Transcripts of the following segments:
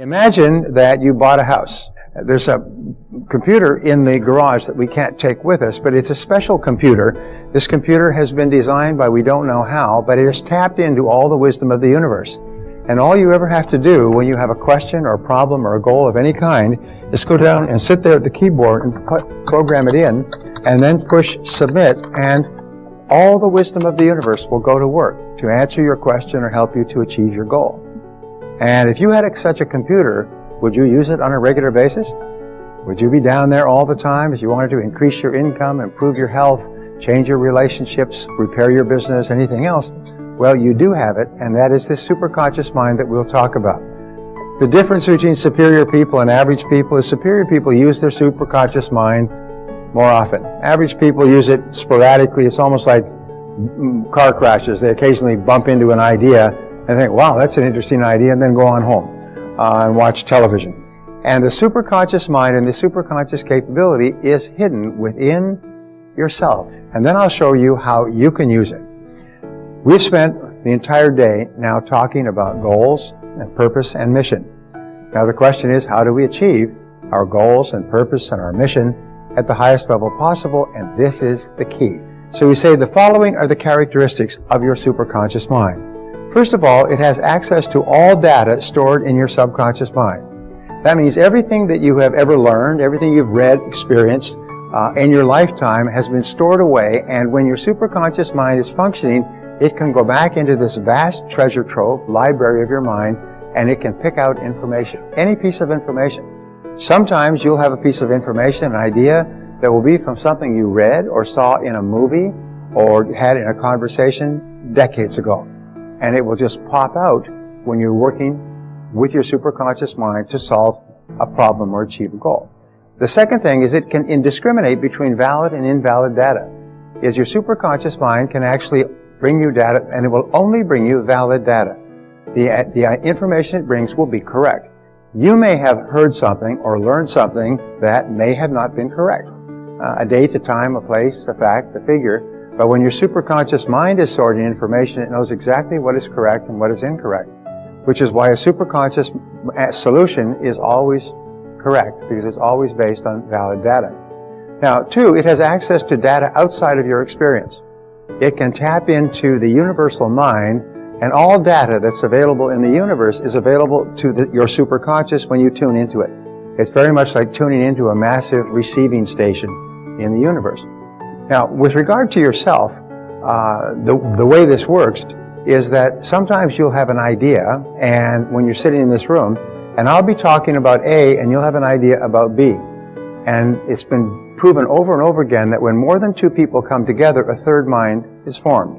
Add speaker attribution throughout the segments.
Speaker 1: Imagine that you bought a house. There's a computer in the garage that we can't take with us, but it's a special computer. This computer has been designed by we don't know how, but it has tapped into all the wisdom of the universe. And all you ever have to do when you have a question or a problem or a goal of any kind is go down and sit there at the keyboard and program it in, and then push submit, and all the wisdom of the universe will go to work to answer your question or help you to achieve your goal. And if you had such a computer, would you use it on a regular basis? Would you be down there all the time if you wanted to increase your income, improve your health, change your relationships, repair your business, anything else? Well, you do have it, and that is this superconscious mind that we'll talk about. The difference between superior people and average people is superior people use their superconscious mind more often. Average people use it sporadically. It's almost like car crashes. They occasionally bump into an idea and think, wow, that's an interesting idea, and then go on home and watch television. And the superconscious mind and the superconscious capability is hidden within yourself. And then I'll show you how you can use it. We've spent the entire day now talking about goals and purpose and mission. Now the question is, how do we achieve our goals and purpose and our mission at the highest level possible? And this is the key. So we say the following are the characteristics of your superconscious mind. First of all, it has access to all data stored in your subconscious mind. That means everything that you have ever learned, everything you've read, experienced in your lifetime has been stored away, and when your superconscious mind is functioning, it can go back into this vast treasure trove, library of your mind, and it can pick out information, any piece of information. Sometimes you'll have a piece of information, an idea, that will be from something you read or saw in a movie or had in a conversation decades ago. And it will just pop out when you're working with your superconscious mind to solve a problem or achieve a goal. The second thing is it can discriminate between valid and invalid data. Is your superconscious mind can actually bring you data, and it will only bring you valid data. The information it brings will be correct. You may have heard something or learned something that may have not been correct. A date, a time, a place, a fact, a figure. But when your superconscious mind is sorting information, it knows exactly what is correct and what is incorrect, which is why a superconscious solution is always correct, because it's always based on valid data. Now, two, it has access to data outside of your experience. It can tap into the universal mind, and all data that's available in the universe is available to your superconscious when you tune into it. It's very much like tuning into a massive receiving station in the universe. Now, with regard to yourself, the way this works is that sometimes you'll have an idea, and when you're sitting in this room, and I'll be talking about A, and you'll have an idea about B. And it's been proven over and over again that when more than two people come together, a third mind is formed.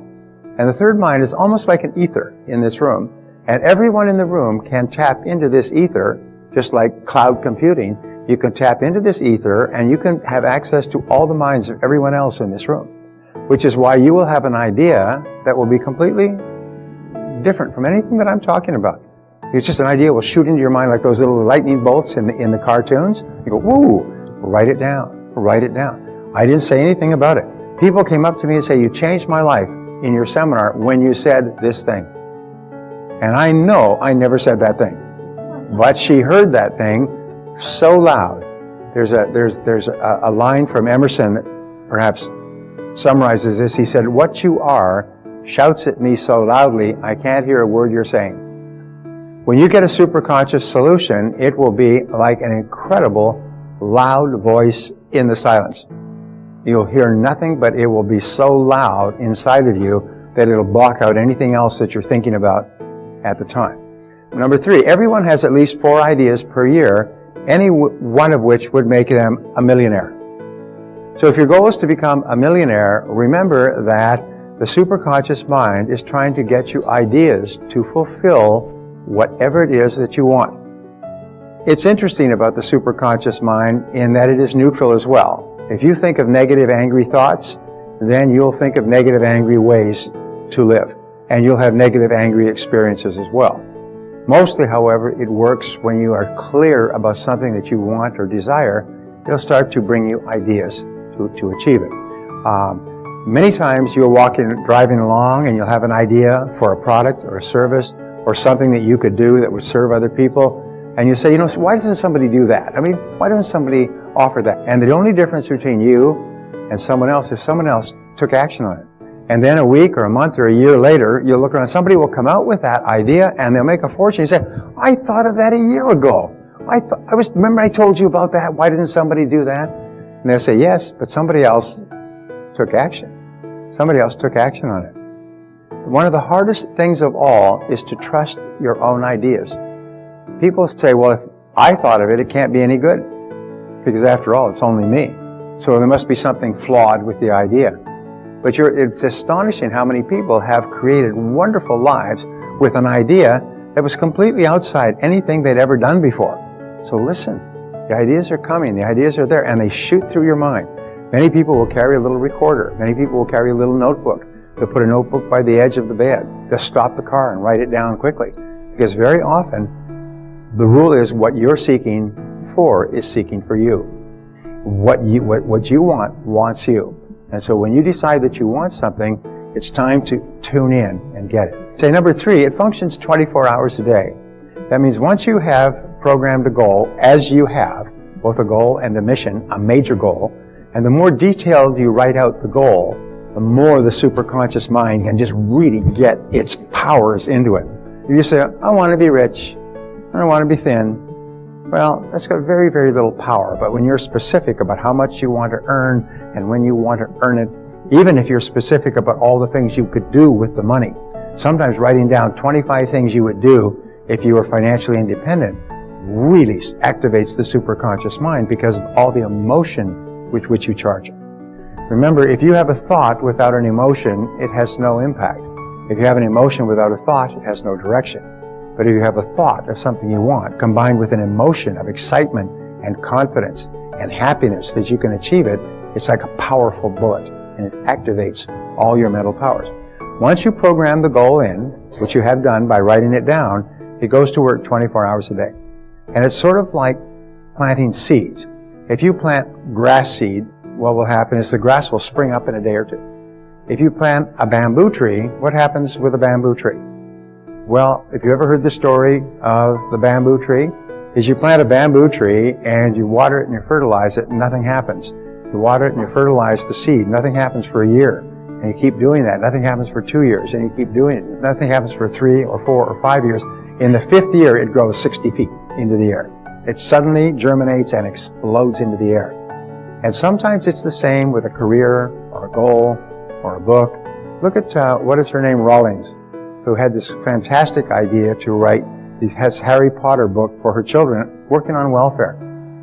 Speaker 1: And the third mind is almost like an ether in this room. And everyone in the room can tap into this ether, just like cloud computing. You can tap into this ether, and you can have access to all the minds of everyone else in this room, which is why you will have an idea that will be completely different from anything that I'm talking about. It's just an idea will shoot into your mind like those little lightning bolts in the cartoons. You go, woo, write it down, write it down. I didn't say anything about it. People came up to me and say, you changed my life in your seminar when you said this thing. And I know I never said that thing. But she heard that thing so loud. There's a line from Emerson that perhaps summarizes this. He said, what you are shouts at me so loudly, I can't hear a word you're saying. When you get a superconscious solution, it will be like an incredible loud voice in the silence. You'll hear nothing, but it will be so loud inside of you that it'll block out anything else that you're thinking about at the time. Number three, everyone has at least 4 ideas per year, any one of which would make them a millionaire. So if your goal is to become a millionaire, remember that the superconscious mind is trying to get you ideas to fulfill whatever it is that you want. It's interesting about the superconscious mind in that it is neutral as well. If you think of negative, angry thoughts, then you'll think of negative, angry ways to live. And you'll have negative, angry experiences as well. Mostly, however, it works when you are clear about something that you want or desire. It'll start to bring you ideas to achieve it. Many times you'll driving along and you'll have an idea for a product or a service or something that you could do that would serve other people. And you say, you know, so why doesn't somebody do that? I mean, why doesn't somebody offer that? And the only difference between you and someone else is someone else took action on it. And then a week or a month or a year later, you'll look around, somebody will come out with that idea and they'll make a fortune. You say, I thought of that a year ago. Remember I told you about that? Why didn't somebody do that? And they'll say, yes, but somebody else took action. Somebody else took action on it. One of the hardest things of all is to trust your own ideas. People say, well, if I thought of it, it can't be any good. Because after all, it's only me. So there must be something flawed with the idea. But it's astonishing how many people have created wonderful lives with an idea that was completely outside anything they'd ever done before. So listen, the ideas are coming, the ideas are there, and they shoot through your mind. Many people will carry a little recorder. Many people will carry a little notebook. They'll put a notebook by the edge of the bed. They'll stop the car and write it down quickly. Because very often, the rule is what you're seeking for is seeking for you. What you want wants you. And so when you decide that you want something, it's time to tune in and get it. Say number 3, it functions 24 hours a day. That means once you have programmed a goal, as you have, both a goal and a mission, a major goal, and the more detailed you write out the goal, the more the superconscious mind can just really get its powers into it. If you say, I want to be rich, I don't want to be thin, well, that's got very, very little power. But when you're specific about how much you want to earn and when you want to earn it, even if you're specific about all the things you could do with the money, sometimes writing down 25 things you would do if you were financially independent really activates the superconscious mind because of all the emotion with which you charge it. Remember, if you have a thought without an emotion, it has no impact. If you have an emotion without a thought, it has no direction. But if you have a thought of something you want, combined with an emotion of excitement and confidence and happiness that you can achieve it, it's like a powerful bullet, and it activates all your mental powers. Once you program the goal in, which you have done by writing it down, it goes to work 24 hours a day. And it's sort of like planting seeds. If you plant grass seed, what will happen is the grass will spring up in a day or two. If you plant a bamboo tree, what happens with a bamboo tree? Well, if you ever heard the story of the bamboo tree, is you plant a bamboo tree and you water it and you fertilize it and nothing happens. You water it and you fertilize the seed, nothing happens for a year. And you keep doing that, nothing happens for 2 years, and you keep doing it, nothing happens for 3 or 4 or 5 years. In the 5th year, it grows 60 feet into the air. It suddenly germinates and explodes into the air. And sometimes it's the same with a career or a goal or a book. Look at, what is her name, Rawlings, who had this fantastic idea to write this Harry Potter book for her children, working on welfare.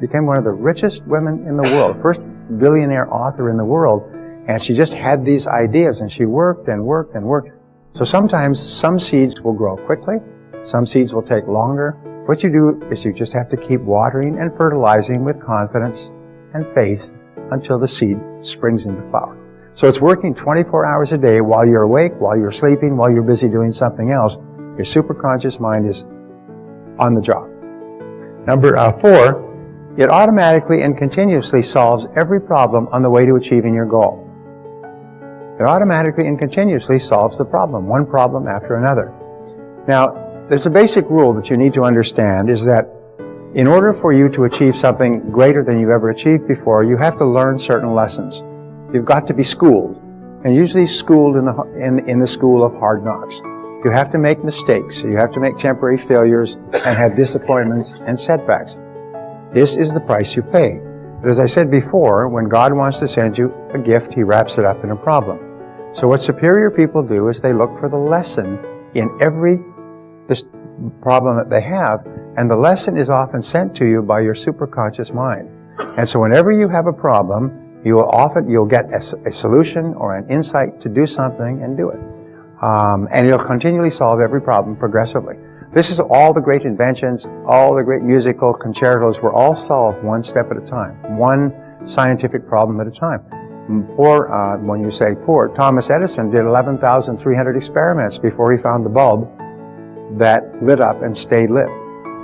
Speaker 1: Became one of the richest women in the world, first billionaire author in the world, and she just had these ideas, and she worked and worked and worked. So sometimes some seeds will grow quickly, some seeds will take longer. What you do is you just have to keep watering and fertilizing with confidence and faith until the seed springs into flower. So it's working 24 hours a day while you're awake, while you're sleeping, while you're busy doing something else. Your superconscious mind is on the job. Number 4, it automatically and continuously solves every problem on the way to achieving your goal. It automatically and continuously solves the problem, one problem after another. Now, there's a basic rule that you need to understand is that in order for you to achieve something greater than you've ever achieved before, you have to learn certain lessons. You've got to be schooled, and usually schooled in the school of hard knocks. You have to make mistakes, you have to make temporary failures and have disappointments and setbacks. This is the price you pay. But as I said before, when God wants to send you a gift, He wraps it up in a problem. So what superior people do is they look for the lesson in every problem that they have, and the lesson is often sent to you by your superconscious mind. And so whenever you have a problem, you'll get a solution or an insight to do something and do it. And it'll continually solve every problem progressively. This is all the great inventions, all the great musical concertos were all solved one step at a time, one scientific problem at a time. When you say poor, Thomas Edison did 11,300 experiments before he found the bulb that lit up and stayed lit.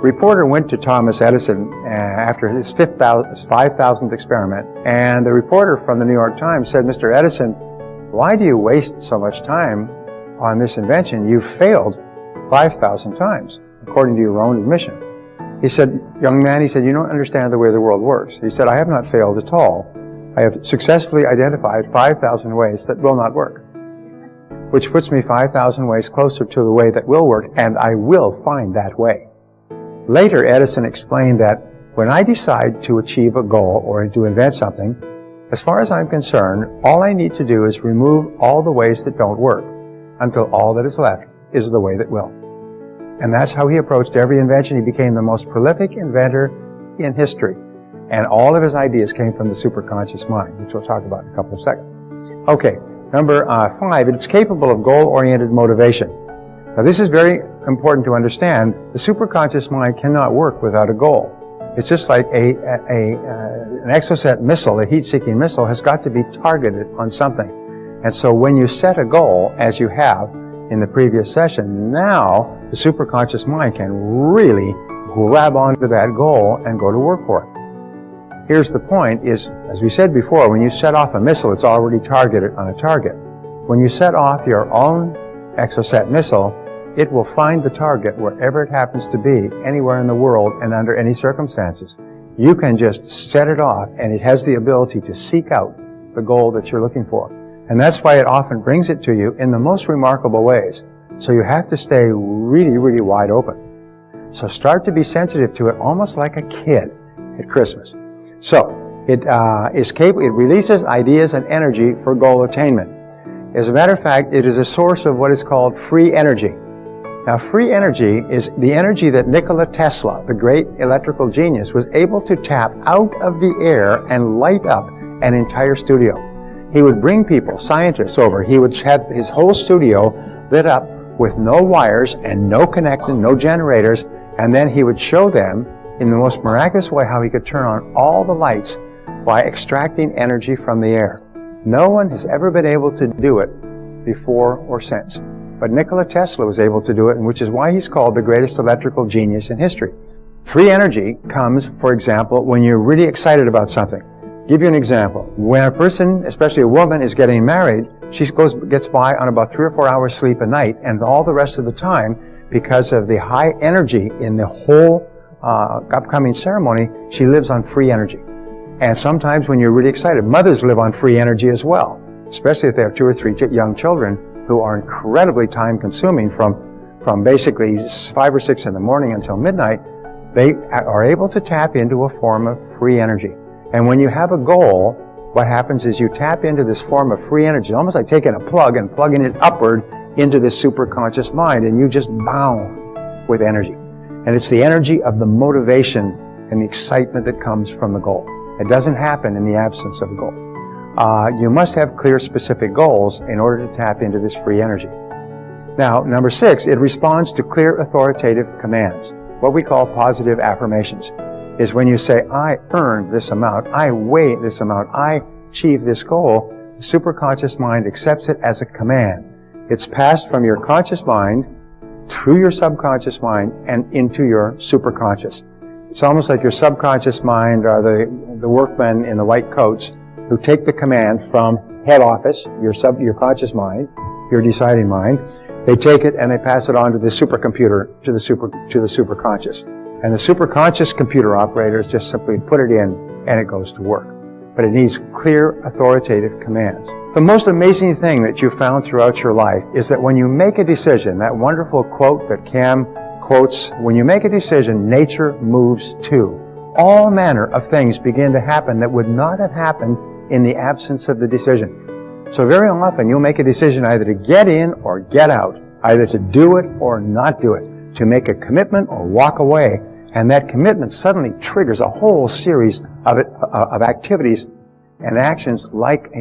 Speaker 1: Reporter went to Thomas Edison after his 5,000th experiment, and the reporter from the New York Times said, Mr. Edison, why do you waste so much time on this invention? You've failed 5,000 times, according to your own admission. He said, young man, he said, you don't understand the way the world works. He said, I have not failed at all. I have successfully identified 5,000 ways that will not work, which puts me 5,000 ways closer to the way that will work, and I will find that way. Later, Edison explained that when I decide to achieve a goal or to invent something, as far as I'm concerned, all I need to do is remove all the ways that don't work until all that is left is the way that will. And that's how he approached every invention. He became the most prolific inventor in history. And all of his ideas came from the superconscious mind, which we'll talk about in a couple of seconds. Okay, number 5, it's capable of goal-oriented motivation. Now this is very important to understand. The superconscious mind cannot work without a goal. It's just like an exocet missile, a heat-seeking missile, has got to be targeted on something. And so when you set a goal, as you have in the previous session, now the superconscious mind can really grab onto that goal and go to work for it. Here's the point is, as we said before, when you set off a missile, it's already targeted on a target. When you set off your own exocet missile, it will find the target wherever it happens to be, anywhere in the world and under any circumstances. You can just set it off, and it has the ability to seek out the goal that you're looking for. And that's why it often brings it to you in the most remarkable ways. So you have to stay really, really wide open. So start to be sensitive to it almost like a kid at Christmas. So it releases ideas and energy for goal attainment. As a matter of fact, it is a source of what is called free energy. Now, free energy is the energy that Nikola Tesla, the great electrical genius, was able to tap out of the air and light up an entire studio. He would bring people, scientists, over. He would have his whole studio lit up with no wires and no connection, no generators, and then he would show them in the most miraculous way how he could turn on all the lights by extracting energy from the air. No one has ever been able to do it before or since. But Nikola Tesla was able to do it, and which is why he's called the greatest electrical genius in history. Free energy comes, for example, when you're really excited about something. Give you an example. When a person, especially a woman, is getting married, she gets by on about 3 or 4 hours sleep a night, and all the rest of the time, because of the high energy in the whole upcoming ceremony, she lives on free energy. And sometimes when you're really excited, mothers live on free energy as well, especially if they have 2 or 3 young children who are incredibly time-consuming from basically 5 or 6 in the morning until midnight. They are able to tap into a form of free energy. And when you have a goal, what happens is you tap into this form of free energy, almost like taking a plug and plugging it upward into this superconscious mind, and you just bound with energy. And it's the energy of the motivation and the excitement that comes from the goal. It doesn't happen in the absence of a goal. You must have clear, specific goals in order to tap into this free energy. Now, number 6, it responds to clear, authoritative commands. What we call positive affirmations is when you say, I earned this amount, I weigh this amount, I achieved this goal, the superconscious mind accepts it as a command. It's passed from your conscious mind through your subconscious mind and into your superconscious. It's almost like your subconscious mind are the workmen in the white coats who take the command from head office, your conscious mind, your deciding mind. They take it and they pass it on to the supercomputer, to the superconscious. And the superconscious computer operators just simply put it in and it goes to work. But it needs clear, authoritative commands. The most amazing thing that you found throughout your life is that when you make a decision, that wonderful quote that Cam quotes, when you make a decision, nature moves too. All manner of things begin to happen that would not have happened in the absence of the decision. So very often you'll make a decision either to get in or get out, either to do it or not do it, to make a commitment or walk away, and that commitment suddenly triggers a whole series of activities and actions like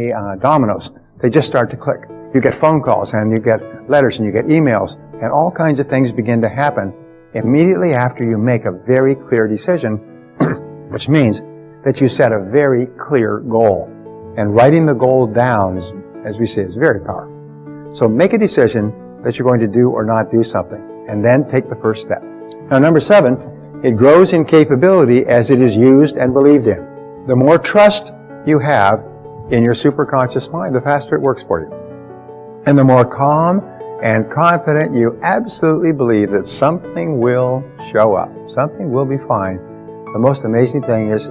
Speaker 1: dominoes. They just start to click. You get phone calls and you get letters and you get emails, and all kinds of things begin to happen immediately after you make a very clear decision, which means that you set a very clear goal. And writing the goal down, as we say, is very powerful. So make a decision that you're going to do or not do something, and then take the first step. Now, number 7, it grows in capability as it is used and believed in. The more trust you have in your superconscious mind, the faster it works for you. And the more calm and confident, you absolutely believe that something will show up. Something will be fine. The most amazing thing is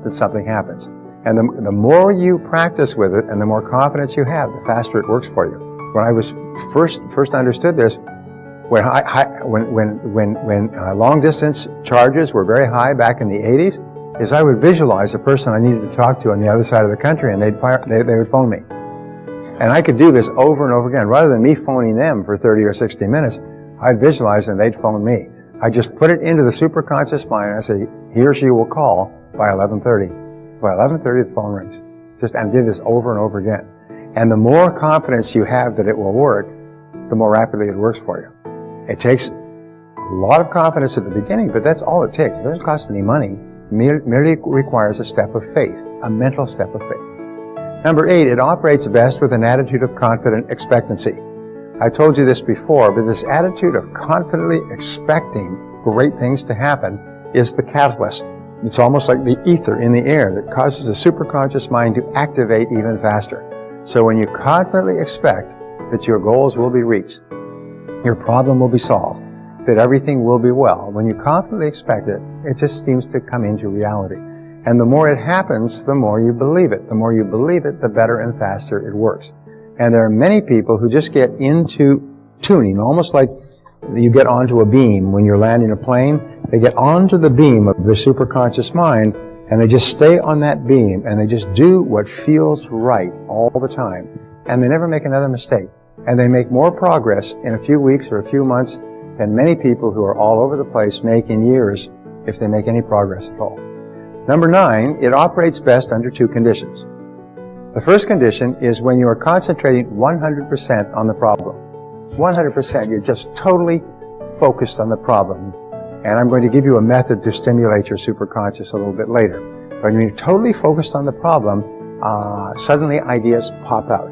Speaker 1: that something happens. And the more you practice with it and the more confidence you have, the faster it works for you. When I was first understood this, when long distance charges were very high back in the 80s, is I would visualize a person I needed to talk to on the other side of the country, and they would phone me. And I could do this over and over again. Rather than me phoning them for 30 or 60 minutes, I'd visualize and they'd phone me. I just put it into the superconscious mind, and I say, he or she will call by 11:30. By 11:30, the phone rings. And did this over and over again. And the more confidence you have that it will work, the more rapidly it works for you. It takes a lot of confidence at the beginning, but that's all it takes. It doesn't cost any money. It merely requires a step of faith, a mental step of faith. Number 8, it operates best with an attitude of confident expectancy. I told you this before, but this attitude of confidently expecting great things to happen is the catalyst. It's almost like the ether in the air that causes the superconscious mind to activate even faster. So when you confidently expect that your goals will be reached, your problem will be solved, that everything will be well, when you confidently expect it, it just seems to come into reality. And the more it happens, the more you believe it. The more you believe it, the better and faster it works. And there are many people who just get into tuning, almost like you get onto a beam when you're landing a plane. They get onto the beam of the superconscious mind, and they just stay on that beam, and they just do what feels right all the time. And they never make another mistake. And they make more progress in a few weeks or a few months than many people who are all over the place make in years, if they make any progress at all. Number 9, it operates best under 2 conditions. The first condition is when you are concentrating 100% on the problem. 100%, you're just totally focused on the problem. And I'm going to give you a method to stimulate your superconscious a little bit later. But when you're totally focused on the problem, suddenly ideas pop out.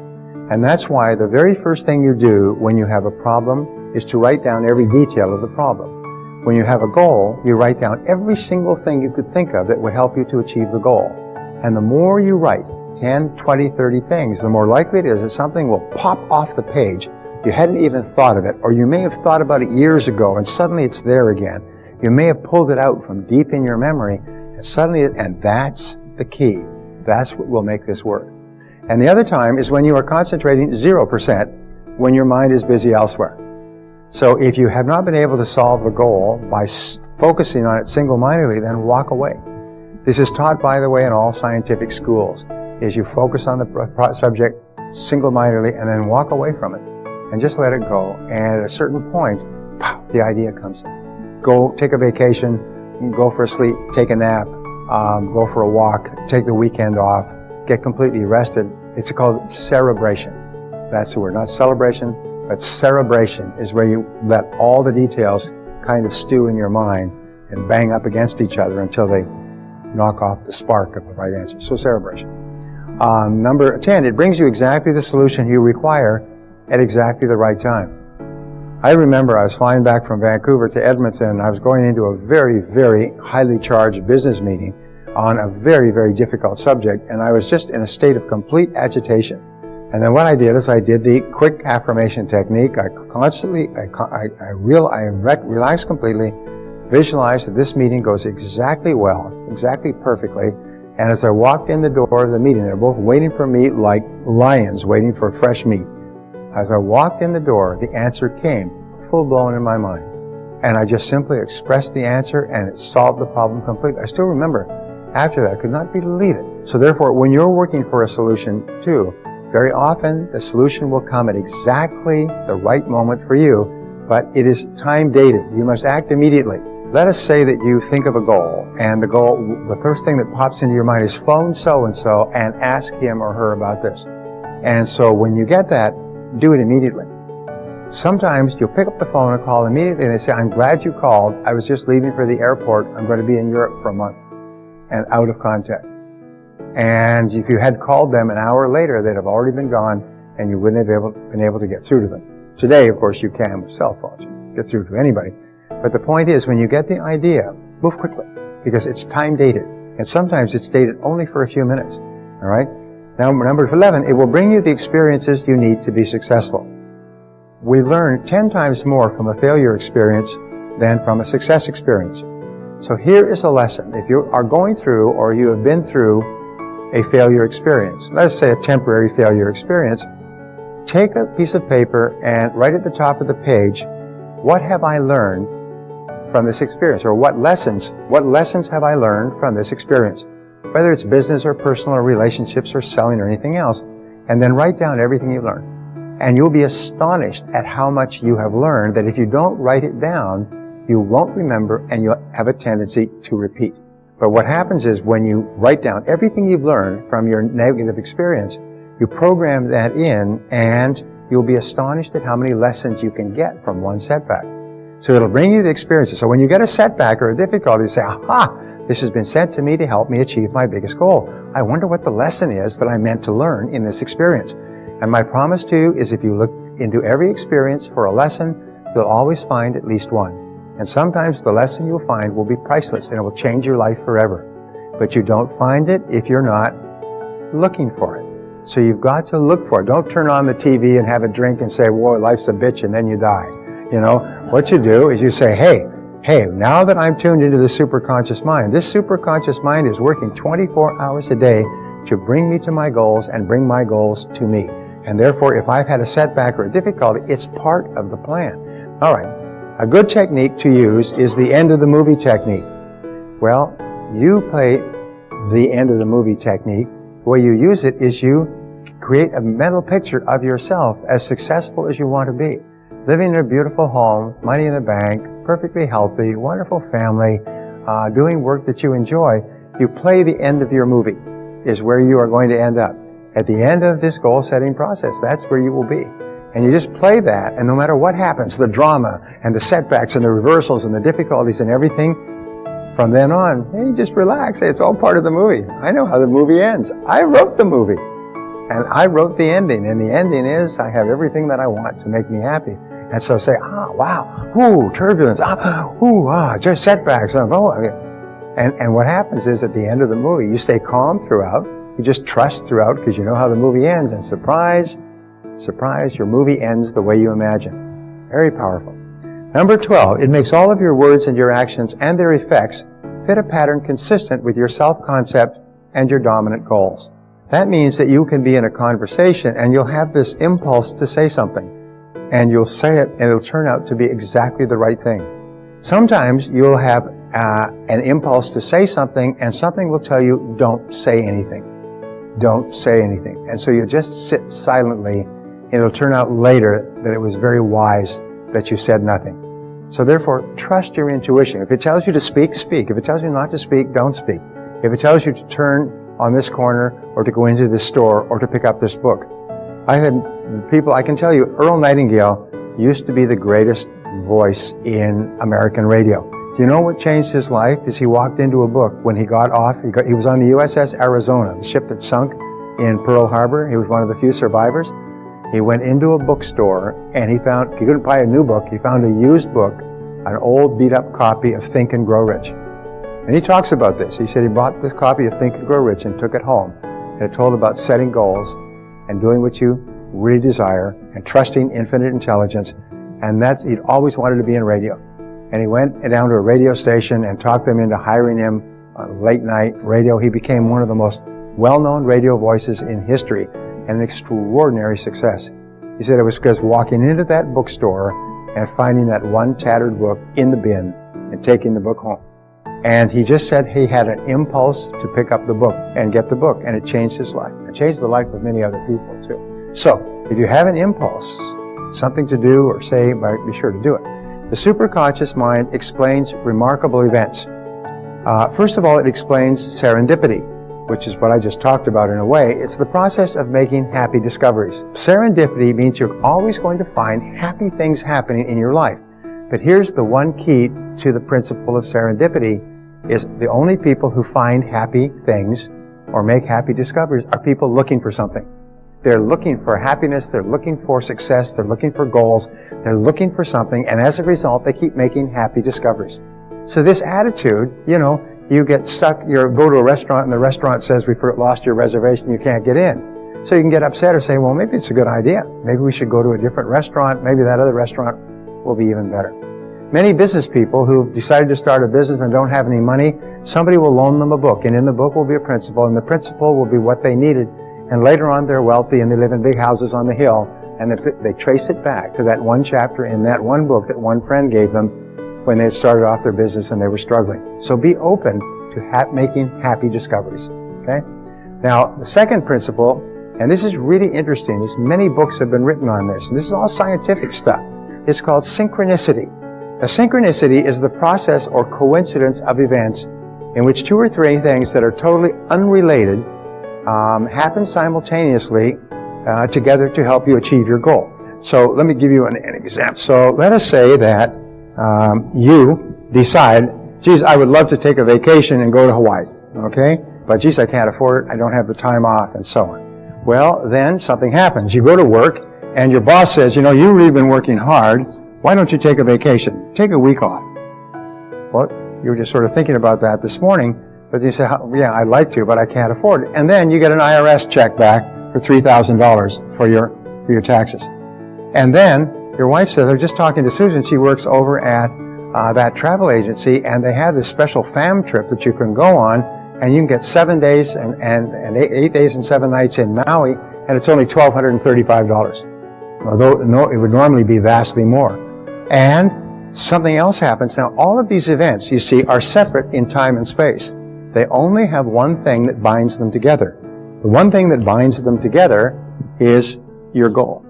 Speaker 1: And that's why the very first thing you do when you have a problem is to write down every detail of the problem. When you have a goal, you write down every single thing you could think of that would help you to achieve the goal. And the more you write, 10, 20, 30 things, the more likely it is that something will pop off the page. You hadn't even thought of it, or you may have thought about it years ago, and suddenly it's there again. You may have pulled it out from deep in your memory, and suddenly, and that's the key. That's what will make this work. And the other time is when you are concentrating 0%, when your mind is busy elsewhere. So if you have not been able to solve the goal by focusing on it single-mindedly, then walk away. This is taught, by the way, in all scientific schools, is you focus on the subject single-mindedly and then walk away from it and just let it go. And at a certain point, pop, the idea comes in. Go take a vacation, go for a sleep, take a nap, go for a walk, take the weekend off, get completely rested. It's called cerebration. That's the word, not celebration, but cerebration is where you let all the details kind of stew in your mind and bang up against each other until they knock off the spark of the right answer. So cerebration. Number 10, it brings you exactly the solution you require at exactly the right time. I remember I was flying back from Vancouver to Edmonton. I was going into a very, very highly charged business meeting on a very, very difficult subject, and I was just in a state of complete agitation. And then what I did is I did the quick affirmation technique. I relaxed completely, visualized that this meeting goes exactly well, exactly perfectly. And as I walked in the door of the meeting, they were both waiting for me like lions waiting for fresh meat. As I walked in the door, the answer came full-blown in my mind. And I just simply expressed the answer, and it solved the problem completely. I still remember, after that, I could not believe it. So therefore, when you're working for a solution too, very often the solution will come at exactly the right moment for you, but it is time-dated. You must act immediately. Let us say that you think of a goal, and the first thing that pops into your mind is phone so-and-so and ask him or her about this. And so when you get that, do it immediately. Sometimes you'll pick up the phone and call immediately, and they say, I'm glad you called. I was just leaving for the airport. I'm going to be in Europe for a month, and out of contact. And if you had called them an hour later, they'd have already been gone, and you wouldn't have been able to get through to them. Today, of course, you can with cell phones. You can get through to anybody. But the point is, when you get the idea, move quickly, because it's time-dated. And sometimes it's dated only for a few minutes. All right? Now, number 11, it will bring you the experiences you need to be successful. we learn 10 times more from a failure experience than from a success experience. So here is a lesson. If you are going through or you have been through a failure experience, let us say a temporary failure experience, take a piece of paper and write at the top of the page, what have I learned from this experience? Or what lessons have I learned from this experience? Whether it's business or personal or relationships or selling or anything else. And then write down everything you've learned. And you'll be astonished at how much you have learned that if you don't write it down, you won't remember and you'll have a tendency to repeat. But what happens is when you write down everything you've learned from your negative experience, you program that in and you'll be astonished at how many lessons you can get from one setback. So it'll bring you the experiences. So when you get a setback or a difficulty, you say, aha, this has been sent to me to help me achieve my biggest goal. I wonder what the lesson is that I meant to learn in this experience. And my promise to you is if you look into every experience for a lesson, you'll always find at least one. And sometimes the lesson you'll find will be priceless and it will change your life forever. But you don't find it if you're not looking for it. So you've got to look for it. Don't turn on the TV and have a drink and say, whoa, life's a bitch, and then you die. You know, what you do is you say, hey, now that I'm tuned into the superconscious mind, this superconscious mind is working 24 hours a day to bring me to my goals and bring my goals to me. And therefore, if I've had a setback or a difficulty, it's part of the plan. All right. A good technique to use is the end of the movie technique. Well, you play the end of the movie technique. The way you use it is you create a mental picture of yourself as successful as you want to be. Living in a beautiful home, money in the bank, perfectly healthy, wonderful family, doing work that you enjoy. You play the end of your movie is where you are going to end up. At the end of this goal-setting process, that's where you will be. And you just play that, and no matter what happens, the drama and the setbacks and the reversals and the difficulties and everything, from then on, hey, just relax. Hey, it's all part of the movie. I know how the movie ends. I wrote the movie. And I wrote the ending. And the ending is I have everything that I want to make me happy. And so say, wow, ooh, turbulence, just setbacks. And what happens is at the end of the movie, you stay calm throughout. You just trust throughout because you know how the movie ends. And surprise, your movie ends the way you imagine. Very powerful. Number 12, it makes all of your words and your actions and their effects fit a pattern consistent with your self-concept and your dominant goals. That means that you can be in a conversation and you'll have this impulse to say something. And you'll say it and it'll turn out to be exactly the right thing. Sometimes you'll have an impulse to say something and something will tell you, don't say anything. Don't say anything. And so you just sit silently and it'll turn out later that it was very wise that you said nothing. So therefore, trust your intuition. If it tells you to speak, speak. If it tells you not to speak, don't speak. If it tells you to turn on this corner or to go into this store or to pick up this book. I had people, I can tell you, Earl Nightingale used to be the greatest voice in American radio. Do you know what changed his life? Is he walked into a book when he got off. He was on the USS Arizona, the ship that sunk in Pearl Harbor. He was one of the few survivors. He went into a bookstore and he couldn't buy a new book. He found a used book, an old beat up copy of Think and Grow Rich. And he talks about this. He said he bought this copy of Think and Grow Rich and took it home. And it told about setting goals and doing what you really desire and trusting infinite intelligence. And he'd always wanted to be in radio. And he went down to a radio station and talked them into hiring him on late night radio. He became one of the most well-known radio voices in history and an extraordinary success. He said it was because walking into that bookstore and finding that one tattered book in the bin and taking the book home. And he just said he had an impulse to pick up the book and get the book, and it changed his life. It changed the life of many other people, too. So, if you have an impulse, something to do or say, be sure to do it. The superconscious mind explains remarkable events. First of all, it explains serendipity, which is what I just talked about in a way. It's the process of making happy discoveries. Serendipity means you're always going to find happy things happening in your life. But here's the one key to the principle of serendipity is the only people who find happy things or make happy discoveries are people looking for something. They're looking for happiness, they're looking for success, they're looking for goals, they're looking for something, and as a result, they keep making happy discoveries. So this attitude, you get stuck, you go to a restaurant and the restaurant says, we've lost your reservation, you can't get in. So you can get upset or say, well, maybe it's a good idea. Maybe we should go to a different restaurant. Maybe that other restaurant will be even better. Many business people who've decided to start a business and don't have any money, somebody will loan them a book, and in the book will be a principle, and the principle will be what they needed. And later on, they're wealthy and they live in big houses on the hill, and they trace it back to that one chapter in that one book that one friend gave them when they had started off their business and they were struggling. So be open to making happy discoveries. Okay? Now, the second principle, and this is really interesting, many books have been written on this, and this is all scientific stuff. It's called synchronicity. A synchronicity is the process or coincidence of events in which two or three things that are totally unrelated happen simultaneously together to help you achieve your goal. So let me give you an example. So let us say that you decide, geez, I would love to take a vacation and go to Hawaii, okay? But geez, I can't afford it, I don't have the time off, and so on. Well, then something happens. You go to work, and your boss says, you know, you've really been working hard, why don't you take a vacation? Take a week off. Well, you were just sort of thinking about that this morning, but you say, yeah, I'd like to, but I can't afford it. And then you get an IRS check back for $3,000 for your taxes. And then your wife says, I was just talking to Susan, she works over at that travel agency, and they have this special fam trip that you can go on, and you can get 7 days and 8 days and 7 nights in Maui, and it's only $1,235. Although it would normally be vastly more. And something else happens. Now, all of these events, you see, are separate in time and space. They only have one thing that binds them together. The one thing that binds them together is your goal.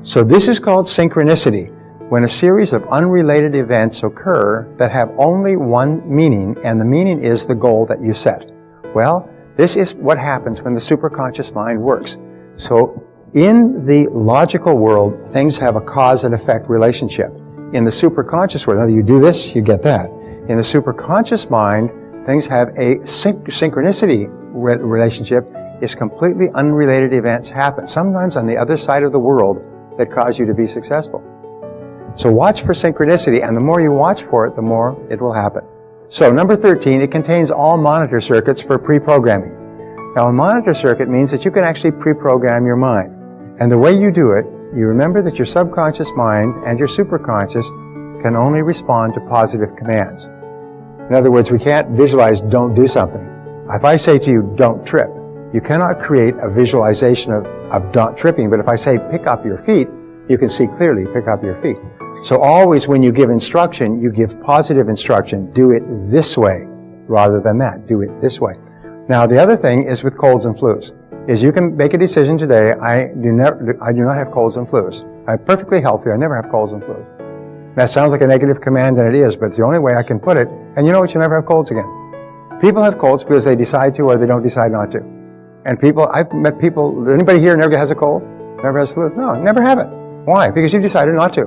Speaker 1: So this is called synchronicity, when a series of unrelated events occur that have only one meaning, and the meaning is the goal that you set. Well, this is what happens when the superconscious mind works. So in the logical world, things have a cause and effect relationship. In the superconscious world, you do this, you get that. In the superconscious mind, things have a synchronicity relationship. It's completely unrelated events happen, sometimes on the other side of the world, that cause you to be successful. So watch for synchronicity, and the more you watch for it, the more it will happen. So number 13, it contains all monitor circuits for pre-programming. Now, a monitor circuit means that you can actually pre-program your mind. And the way you do it, you remember that your subconscious mind and your superconscious can only respond to positive commands. In other words, we can't visualize don't do something. If I say to you, don't trip, you cannot create a visualization of not tripping, but if I say pick up your feet, you can see clearly pick up your feet. So always when you give instruction, you give positive instruction. Do it this way rather than that. Do it this way. Now, the other thing is with colds and flus, is you can make a decision today, I do not have colds and flus. I'm perfectly healthy, I never have colds and flus. That sounds like a negative command, and it is, but it's the only way I can put it, and you know what, you never have colds again. People have colds because they decide to or they don't decide not to. And I've met people, anybody here never has a cold? Never has flu? No, never have it. Why? Because you decided not to.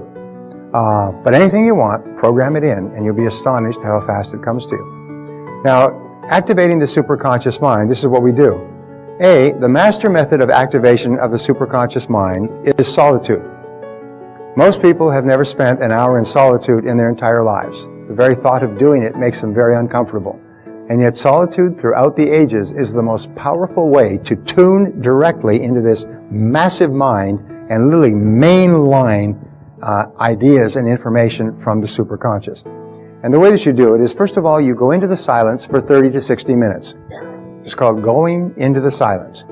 Speaker 1: But anything you want, program it in, and you'll be astonished how fast it comes to you. Now, activating the superconscious mind, this is what we do. The master method of activation of the superconscious mind is solitude. Most people have never spent an hour in solitude in their entire lives. The very thought of doing it makes them very uncomfortable. And yet solitude throughout the ages is the most powerful way to tune directly into this massive mind and literally mainline ideas and information from the superconscious. And the way that you do it is, first of all, you go into the silence for 30 to 60 minutes. It's called going into the silence.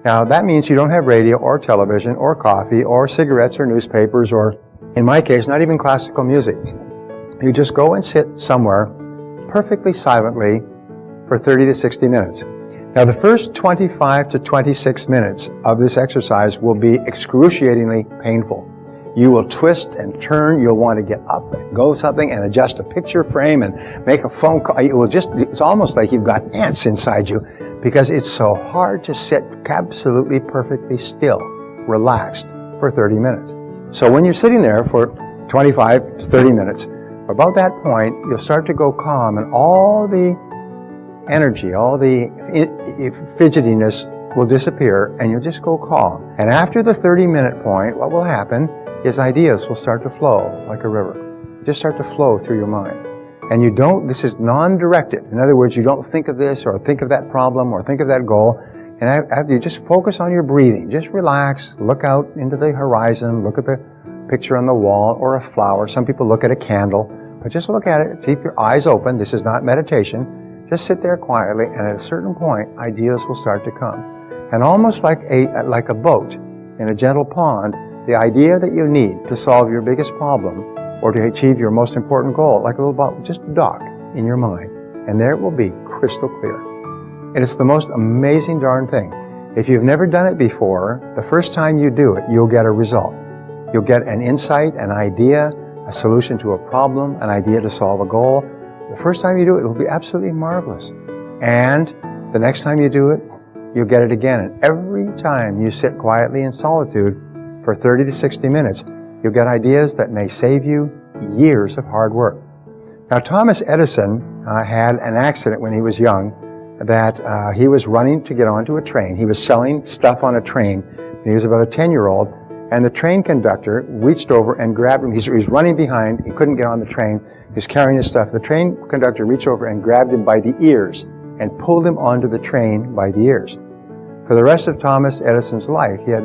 Speaker 1: Now, that means you don't have radio or television or coffee or cigarettes or newspapers or, in my case, not even classical music. You just go and sit somewhere perfectly silently for 30 to 60 minutes. Now, the first 25 to 26 minutes of this exercise will be excruciatingly painful. You will twist and turn. You'll want to get up and go something and adjust a picture frame and make a phone call. It's almost like you've got ants inside you because it's so hard to sit absolutely perfectly still, relaxed for 30 minutes. So when you're sitting there for 25 to 30 minutes, about that point, you'll start to go calm and all the energy, all the fidgetiness will disappear and you'll just go calm. And after the 30-minute point, what will happen is ideas will start to flow like a river. Just start to flow through your mind. And this is non-directed. In other words, you don't think of this or think of that problem or think of that goal. And after you just focus on your breathing, just relax, look out into the horizon, look at the picture on the wall or a flower. Some people look at a candle, but just look at it, keep your eyes open. This is not meditation. Just sit there quietly, and at a certain point, ideas will start to come. And almost like a boat in a gentle pond, the idea that you need to solve your biggest problem or to achieve your most important goal, like a little boat, just dock in your mind, and there it will be crystal clear. And it's the most amazing darn thing. If you've never done it before, the first time you do it, you'll get a result. You'll get an insight, an idea, a solution to a problem, an idea to solve a goal. The first time you do it, it'll be absolutely marvelous. And the next time you do it, you'll get it again. And every time you sit quietly in solitude for 30 to 60 minutes, you'll get ideas that may save you years of hard work. Now, Thomas Edison had an accident when he was young that he was running to get onto a train. He was selling stuff on a train. He was about a 10-year-old, and the train conductor reached over and grabbed him. He's running behind. He couldn't get on the train. He's carrying his stuff. The train conductor reached over and grabbed him by the ears and pulled him onto the train by the ears. For the rest of Thomas Edison's life, he had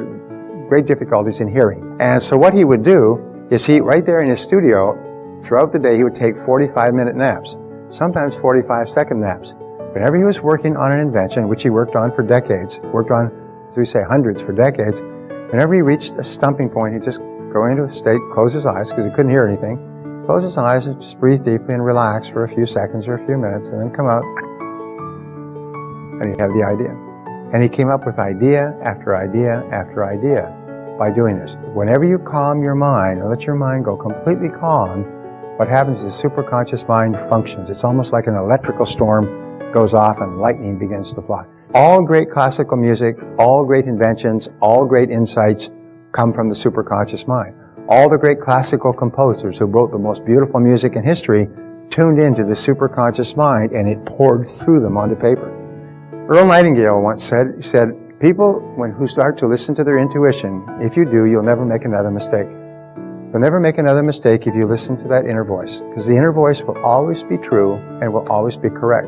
Speaker 1: great difficulties in hearing. And so what he would do is right there in his studio, throughout the day, he would take 45-minute naps, sometimes 45-second naps. Whenever he was working on an invention, which he worked on for decades, worked on, as we say, hundreds for decades, whenever he reached a stumping point, he'd just go into a state, close his eyes, because he couldn't hear anything, close his eyes and just breathe deeply and relax for a few seconds or a few minutes, and then come out, and he'd have the idea. And he came up with idea after idea after idea by doing this. Whenever you calm your mind, or let your mind go completely calm, what happens is the superconscious mind functions. It's almost like an electrical storm goes off and lightning begins to fly. All great classical music, all great inventions, all great insights come from the superconscious mind. All the great classical composers who wrote the most beautiful music in history tuned into the superconscious mind, and it poured through them onto paper. Earl Nightingale once said, people who start to listen to their intuition, if you do, you'll never make another mistake. You'll never make another mistake if you listen to that inner voice, because the inner voice will always be true and will always be correct.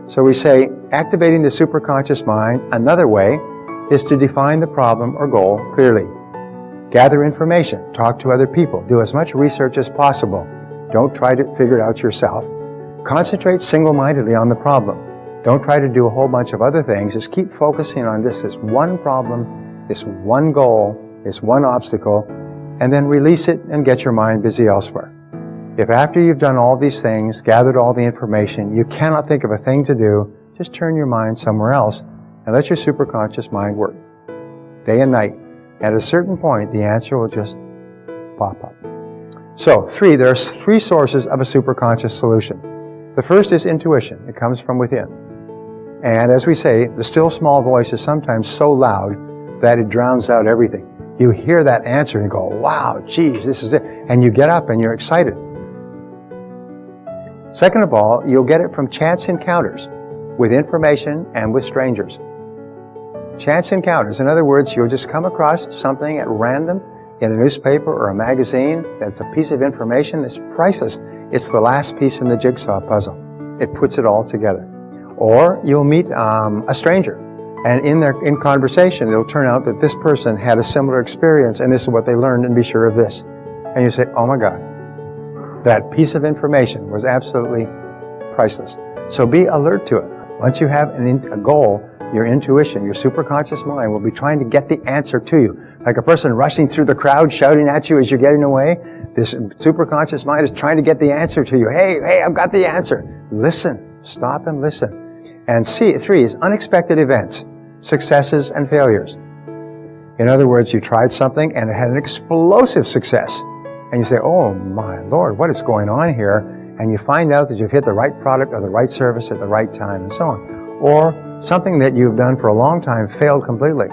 Speaker 1: So we say, activating the superconscious mind, another way, is to define the problem or goal clearly. Gather information, talk to other people, do as much research as possible. Don't try to figure it out yourself. Concentrate single-mindedly on the problem. Don't try to do a whole bunch of other things. Just keep focusing on this one problem, this one goal, this one obstacle, and then release it and get your mind busy elsewhere. If after you've done all these things, gathered all the information, you cannot think of a thing to do, just turn your mind somewhere else and let your superconscious mind work day and night. At a certain point, the answer will just pop up. So, there are three sources of a superconscious solution. The first is intuition. It comes from within. And as we say, the still small voice is sometimes so loud that it drowns out everything. You hear that answer and you go, wow, geez, this is it. And you get up and you're excited. Second of all, you'll get it from chance encounters with information and with strangers. Chance encounters. In other words, you'll just come across something at random in a newspaper or a magazine that's a piece of information that's priceless. It's the last piece in the jigsaw puzzle. It puts it all together. Or you'll meet a stranger, and in conversation, it'll turn out that this person had a similar experience, and this is what they learned, and be sure of this. And you say, oh my God, that piece of information was absolutely priceless. So be alert to it. Once you have a goal, your intuition, your superconscious mind will be trying to get the answer to you. Like a person rushing through the crowd shouting at you as you're getting away, this superconscious mind is trying to get the answer to you. Hey, I've got the answer. Listen, stop and listen. And three is unexpected events, successes and failures. In other words, you tried something and it had an explosive success. And you say, oh my Lord, what is going on here? And you find out that you've hit the right product or the right service at the right time and so on. Or something that you've done for a long time failed completely.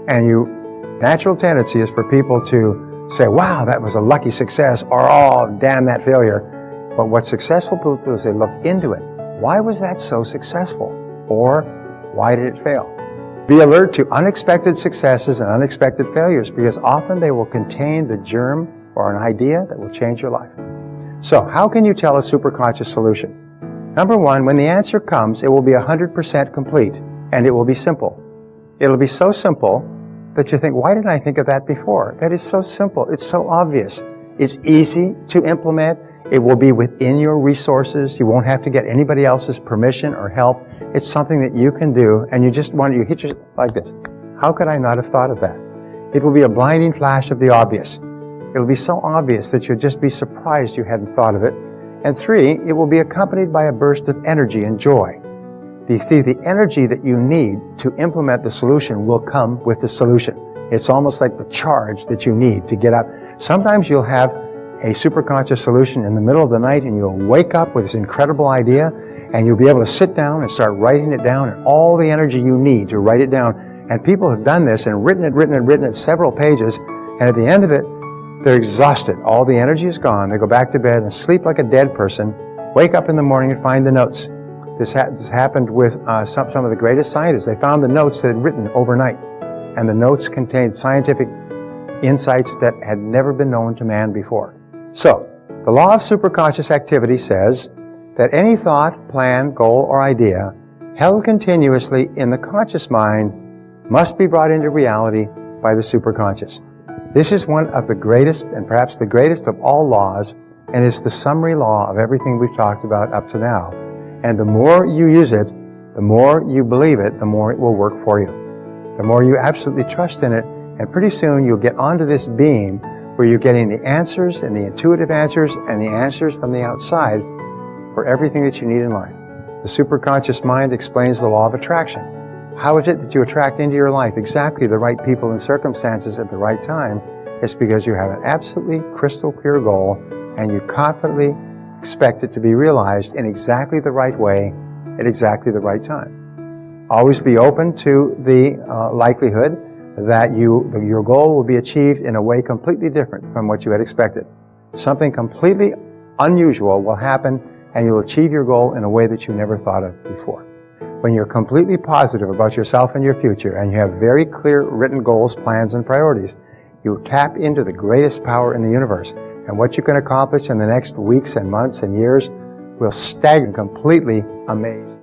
Speaker 1: And natural tendency is for people to say, wow, that was a lucky success, or oh, damn that failure. But what successful people do is they look into it. Why was that so successful? Or why did it fail? Be alert to unexpected successes and unexpected failures, because often they will contain the germ or an idea that will change your life. So, how can you tell a superconscious solution? Number one, when the answer comes, it will be 100% complete, and it will be simple. It'll be so simple that you think, why didn't I think of that before? That is so simple. It's so obvious. It's easy to implement. It will be within your resources. You won't have to get anybody else's permission or help. It's something that you can do, and you hit yourself like this. How could I not have thought of that? It will be a blinding flash of the obvious. It'll be so obvious that you'll just be surprised you hadn't thought of it. And 3, it will be accompanied by a burst of energy and joy. You see, the energy that you need to implement the solution will come with the solution. It's almost like the charge that you need to get up. Sometimes you'll have a superconscious solution in the middle of the night, and you'll wake up with this incredible idea, and you'll be able to sit down and start writing it down, and all the energy you need to write it down. And people have done this and written it several pages, and at the end of it, they're exhausted. All the energy is gone. They go back to bed and sleep like a dead person, wake up in the morning and find the notes. This happened with some of the greatest scientists. They found the notes that had written overnight, and the notes contained scientific insights that had never been known to man before. So, the law of superconscious activity says that any thought, plan, goal, or idea held continuously in the conscious mind must be brought into reality by the superconscious. This is one of the greatest, and perhaps the greatest of all laws, and is the summary law of everything we've talked about up to now. And the more you use it, the more you believe it, the more it will work for you. The more you absolutely trust in it, and pretty soon you'll get onto this beam where you're getting the answers and the intuitive answers and the answers from the outside for everything that you need in life. The superconscious mind explains the law of attraction. How is it that you attract into your life exactly the right people and circumstances at the right time? It's because you have an absolutely crystal clear goal, and you confidently expect it to be realized in exactly the right way at exactly the right time. Always be open to the likelihood that your goal will be achieved in a way completely different from what you had expected. Something completely unusual will happen, and you'll achieve your goal in a way that you never thought of before. When you're completely positive about yourself and your future, and you have very clear written goals, plans, and priorities, you tap into the greatest power in the universe. And what you can accomplish in the next weeks and months and years will stagger, completely amaze.